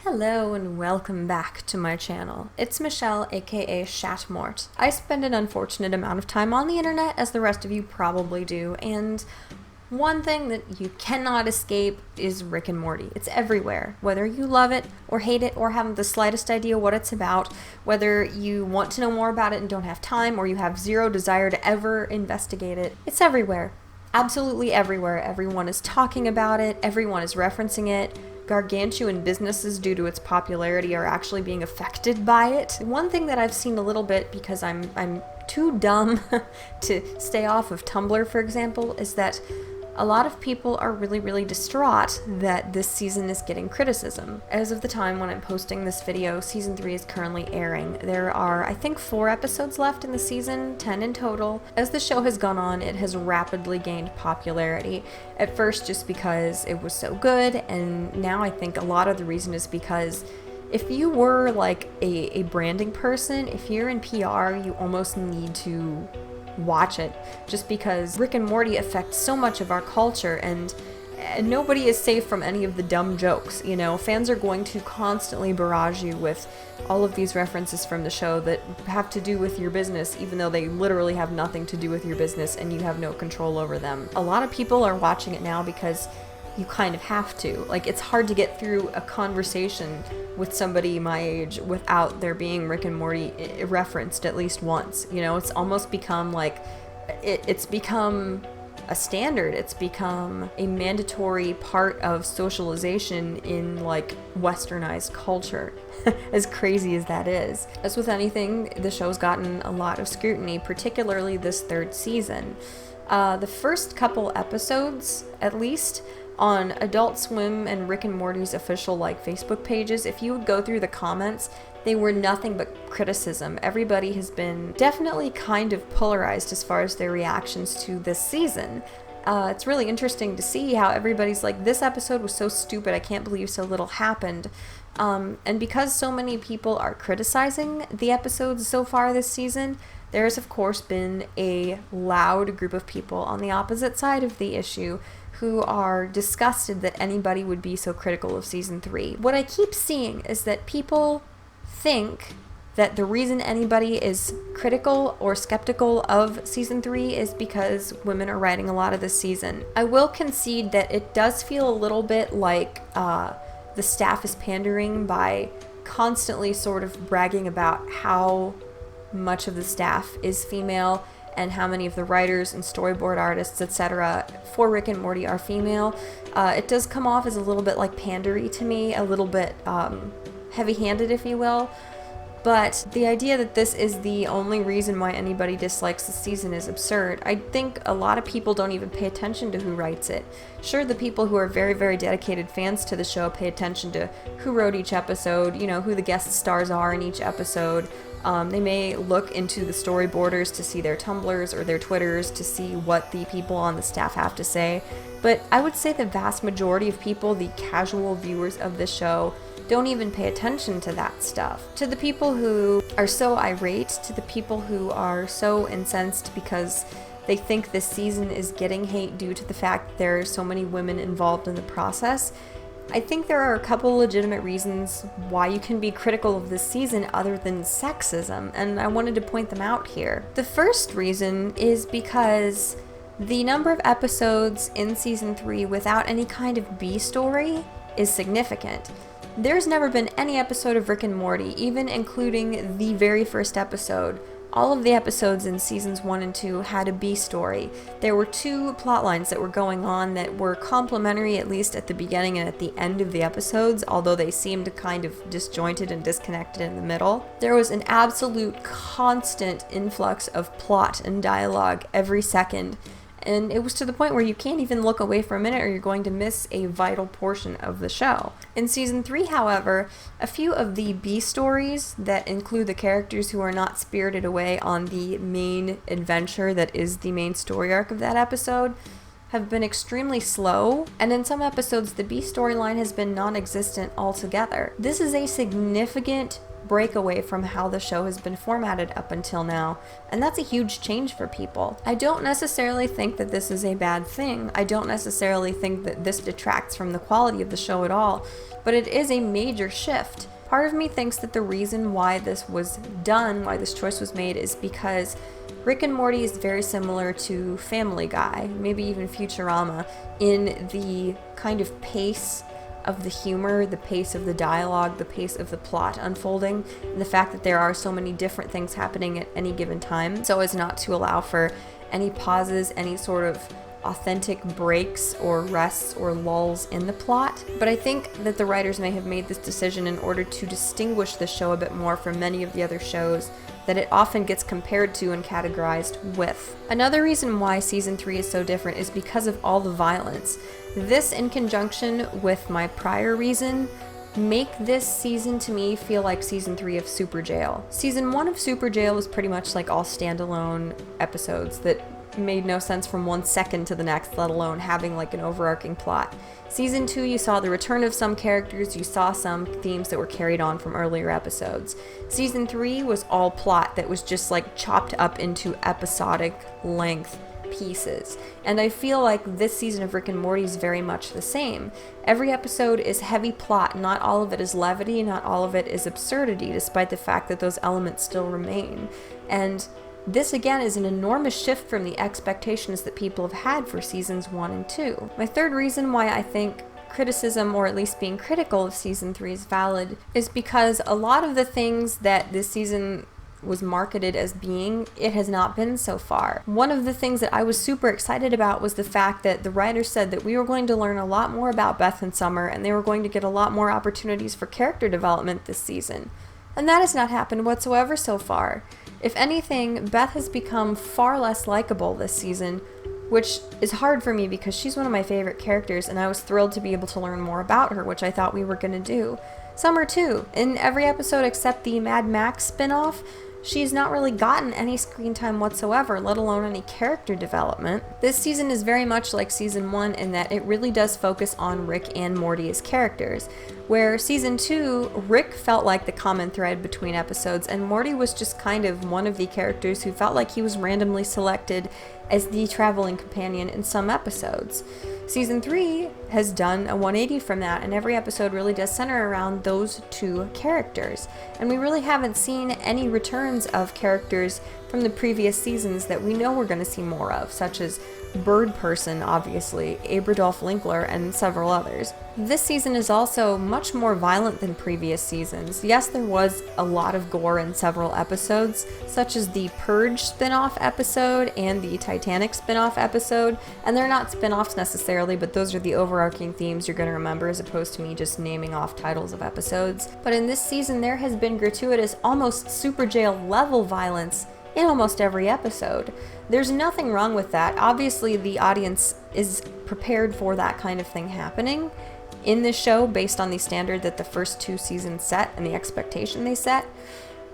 Hello and welcome back to my channel. It's Michelle, aka Shatmort. I spend an unfortunate amount of time on the internet, as the rest of you probably do, and one thing that you cannot escape is Rick and Morty. It's everywhere. Whether you love it or hate it or haven't the slightest idea what it's about, whether you want to know more about it and don't have time, or you have zero desire to ever investigate it, it's everywhere. Absolutely everywhere. Everyone is talking about it, everyone is referencing it. Gargantuan businesses, due to its popularity, are actually being affected by it. One thing that I've seen a little bit, because I'm too dumb to stay off of Tumblr, for example, is that a lot of people are really distraught that this season is getting criticism. As of the time when I'm posting this video, season 3 is currently airing. There are, I think, 4 episodes left in the season, 10 in total. As the show has gone on, it has rapidly gained popularity. At first just because it was so good, and now I think a lot of the reason is because if you were like a branding person, if you're in PR, you almost need to watch it, just because Rick and Morty affect so much of our culture, and nobody is safe from any of the dumb jokes. You know, fans are going to constantly barrage you with all of these references from the show that have to do with your business, even though they literally have nothing to do with your business and you have no control over them. A lot of people are watching it now because you kind of have to. Like, it's hard to get through a conversation with somebody my age without there being Rick and Morty referenced at least once. You know, it's almost become like, it's become a standard. It's become a mandatory part of socialization in like westernized culture. As crazy as that is. As with anything, the show's gotten a lot of scrutiny, particularly this 3rd season. The first couple episodes, at least, on Adult Swim and Rick and Morty's official like Facebook pages, if you would go through the comments, they were nothing but criticism. Everybody has been definitely kind of polarized as far as their reactions to this season. It's really interesting to see how everybody's like, this episode was so stupid, I can't believe so little happened. And because so many people are criticizing the episodes so far this season, there's of course been a loud group of people on the opposite side of the issue who are disgusted that anybody would be so critical of season 3. What I keep seeing is that people think that the reason anybody is critical or skeptical of season 3 is because women are writing a lot of this season. I will concede that it does feel a little bit like the staff is pandering by constantly sort of bragging about how much of the staff is female and how many of the writers and storyboard artists, etc., for Rick and Morty are female. It does come off as a little bit like pandery to me, a little bit heavy-handed, if you will. But the idea that this is the only reason why anybody dislikes the season is absurd. I think a lot of people don't even pay attention to who writes it. Sure, the people who are very dedicated fans to the show pay attention to who wrote each episode, you know, who the guest stars are in each episode. They may look into the storyboarders to see their Tumblrs or their Twitters to see what the people on the staff have to say. But I would say the vast majority of people, the casual viewers of the show, don't even pay attention to that stuff. To the people who are so irate, to the people who are so incensed because they think this season is getting hate due to the fact that there are so many women involved in the process, I think there are a couple legitimate reasons why you can be critical of this season other than sexism, and I wanted to point them out here. The first reason is because the number of episodes in season 3 without any kind of B story is significant. There's never been any episode of Rick and Morty, even including the very first episode. All of the episodes in seasons 1 and 2 had a B story. There were 2 plot lines that were going on that were complementary, at least at the beginning and at the end of the episodes, although they seemed kind of disjointed and disconnected in the middle. There was an absolute constant influx of plot and dialogue every second, and it was to the point where you can't even look away for a minute or you're going to miss a vital portion of the show. In season 3, however, a few of the B stories that include the characters who are not spirited away on the main adventure that is the main story arc of that episode have been extremely slow, and in some episodes the B storyline has been non-existent altogether. This is a significant break away from how the show has been formatted up until now, and that's a huge change for people. I don't necessarily think that this is a bad thing. I don't necessarily think that this detracts from the quality of the show at all, but it is a major shift. Part of me thinks that the reason why this was done, why this choice was made, is because Rick and Morty is very similar to Family Guy, maybe even Futurama, in the kind of pace of the humor, the pace of the dialogue, the pace of the plot unfolding, and the fact that there are so many different things happening at any given time, so as not to allow for any pauses, any sort of authentic breaks or rests or lulls in the plot. But I think that the writers may have made this decision in order to distinguish the show a bit more from many of the other shows that it often gets compared to and categorized with. Another reason why season 3 is so different is because of all the violence. This, in conjunction with my prior reason, make this season to me feel like season 3 of Super Jail. Season 1 of Super Jail was pretty much like all standalone episodes that made no sense from one second to the next, let alone having like an overarching plot. Season 2, you saw the return of some characters, you saw some themes that were carried on from earlier episodes. Season 3 was all plot that was just like chopped up into episodic length pieces. And I feel like this season of Rick and Morty is very much the same. Every episode is heavy plot, not all of it is levity, not all of it is absurdity, despite the fact that those elements still remain. And this again is an enormous shift from the expectations that people have had for seasons 1 and 2. My third reason why I think criticism, or at least being critical of season 3, is valid is because a lot of the things that this season was marketed as being, it has not been so far. One of the things that I was super excited about was the fact that the writers said that we were going to learn a lot more about Beth and Summer, and they were going to get a lot more opportunities for character development this season. And that has not happened whatsoever so far. If anything, Beth has become far less likable this season, which is hard for me because she's one of my favorite characters, and I was thrilled to be able to learn more about her, which I thought we were going to do. Summer too. In every episode except the Mad Max spin-off, she's not really gotten any screen time whatsoever, let alone any character development. This season is very much like season 1 in that it really does focus on Rick and Morty as characters, where season 2, Rick felt like the common thread between episodes, and Morty was just kind of one of the characters who felt like he was randomly selected as the traveling companion in some episodes. Season 3 has done a 180 from that, and every episode really does center around those two characters. And we really haven't seen any returns of characters from the previous seasons that we know we're going to see more of, such as Bird Person, obviously, Abradolf Linkler, and several others. This season is also much more violent than previous seasons. Yes, there was a lot of gore in several episodes, such as the Purge spin-off episode and the Titanic spin-off episode, and they're not spin-offs necessarily, but those are the overarching themes you're going to remember as opposed to me just naming off titles of episodes. But in this season, there has been gratuitous, almost Super Jail level violence in almost every episode. There's nothing wrong with that. Obviously, the audience is prepared for that kind of thing happening in this show based on the standard that the first 2 seasons set and the expectation they set.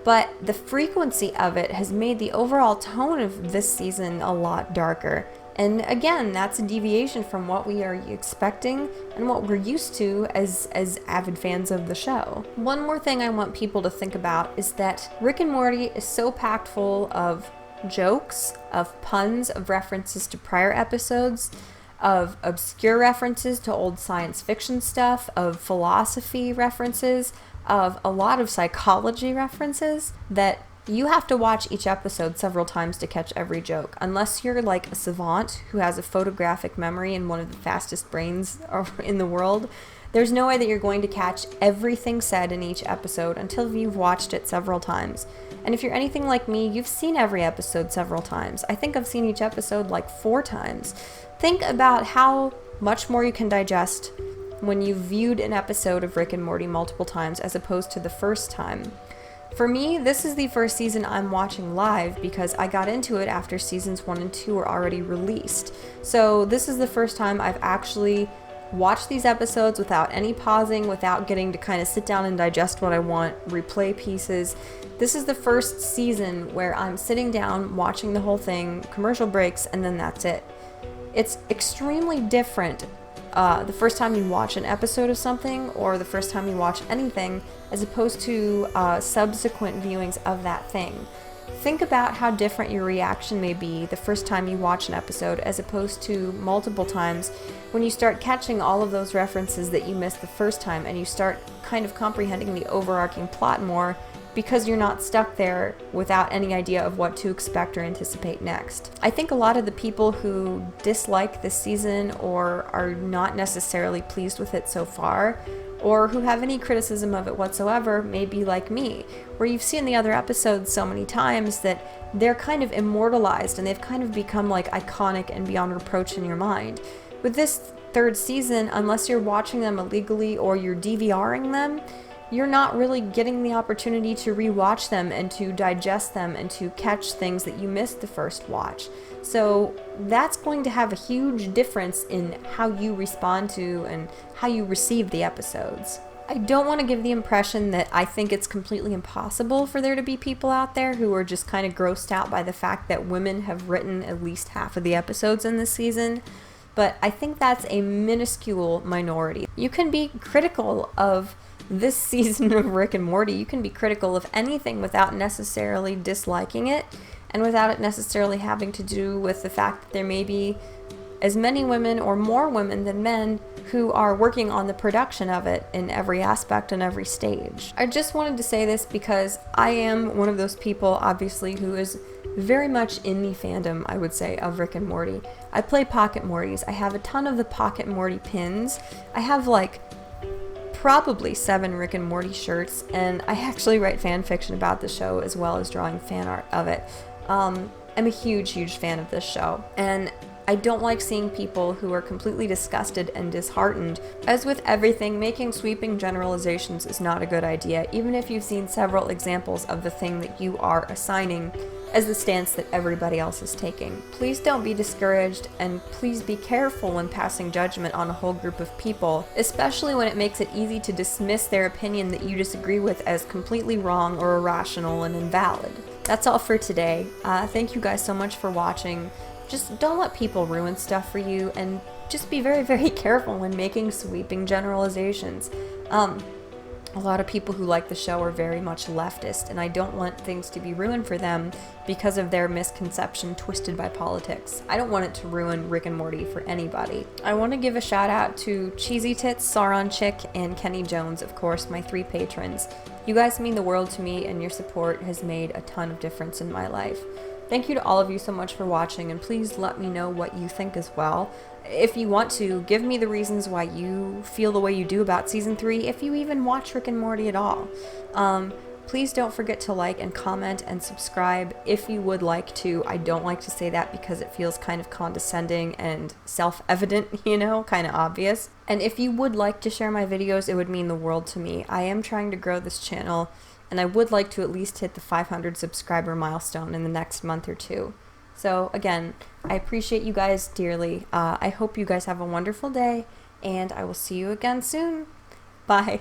But the frequency of it has made the overall tone of this season a lot darker. And again, that's a deviation from what we are expecting and what we're used to as avid fans of the show. One more thing I want people to think about is that Rick and Morty is so packed full of jokes, of puns, of references to prior episodes, of obscure references to old science fiction stuff, of philosophy references, of a lot of psychology references, that you have to watch each episode several times to catch every joke, unless you're like a savant who has a photographic memory and one of the fastest brains in the world. There's no way that you're going to catch everything said in each episode until you've watched it several times. And if you're anything like me, you've seen every episode several times. I think I've seen each episode like 4 times. Think about how much more you can digest when you've viewed an episode of Rick and Morty multiple times as opposed to the first time. For me, this is the first season I'm watching live because I got into it after seasons 1 and 2 were already released. So this is the first time I've actually watched these episodes without any pausing, without getting to kind of sit down and digest what I want, replay pieces. This is the first season where I'm sitting down, watching the whole thing, commercial breaks, and then that's it. It's extremely different the first time you watch an episode of something or the first time you watch anything, as opposed to subsequent viewings of that thing. Think about how different your reaction may be the first time you watch an episode as opposed to multiple times when you start catching all of those references that you missed the first time and you start kind of comprehending the overarching plot more because you're not stuck there without any idea of what to expect or anticipate next. I think a lot of the people who dislike this season or are not necessarily pleased with it so far, or who have any criticism of it whatsoever, may be like me, where you've seen the other episodes so many times that they're kind of immortalized and they've kind of become like iconic and beyond reproach in your mind. With this third season, unless you're watching them illegally or you're DVRing them, you're not really getting the opportunity to rewatch them and to digest them and to catch things that you missed the first watch. So that's going to have a huge difference in how you respond to and how you receive the episodes. I don't want to give the impression that I think it's completely impossible for there to be people out there who are just kind of grossed out by the fact that women have written at least half of the episodes in this season, but I think that's a minuscule minority. You can be critical of this season of Rick and Morty. You can be critical of anything without necessarily disliking it and without it necessarily having to do with the fact that there may be as many women or more women than men who are working on the production of it in every aspect and every stage. I just wanted to say this because I am one of those people, obviously, who is very much in the fandom, I would say, of Rick and Morty. I play Pocket Mortys. I have a ton of the Pocket Morty pins. I have like probably 7 Rick and Morty shirts, and I actually write fan fiction about the show as well as drawing fan art of it. I'm a huge fan of this show, and I don't like seeing people who are completely disgusted and disheartened. As with everything, making sweeping generalizations is not a good idea, even if you've seen several examples of the thing that you are assigning as the stance that everybody else is taking. Please don't be discouraged, and please be careful when passing judgment on a whole group of people, especially when it makes it easy to dismiss their opinion that you disagree with as completely wrong or irrational and invalid. That's all for today. Thank you guys so much for watching. Just don't let people ruin stuff for you, and just be very careful when making sweeping generalizations. A lot of people who like the show are very much leftist, and I don't want things to be ruined for them because of their misconception twisted by politics. I don't want it to ruin Rick and Morty for anybody. I want to give a shout out to Cheesy Tits, Sauron Chick, and Kenny Jones, of course, my 3 patrons. You guys mean the world to me, and your support has made a ton of difference in my life. Thank you to all of you so much for watching, and please let me know what you think as well. If you want to, give me the reasons why you feel the way you do about Season 3, if you even watch Rick and Morty at all. Please don't forget to like and comment and subscribe if you would like to. I don't like to say that because it feels kind of condescending and self-evident, you know, kind of obvious. And if you would like to share my videos, it would mean the world to me. I am trying to grow this channel, and I would like to at least hit the 500 subscriber milestone in the next month or 2. So again, I appreciate you guys dearly. I hope you guys have a wonderful day, and I will see you again soon. Bye.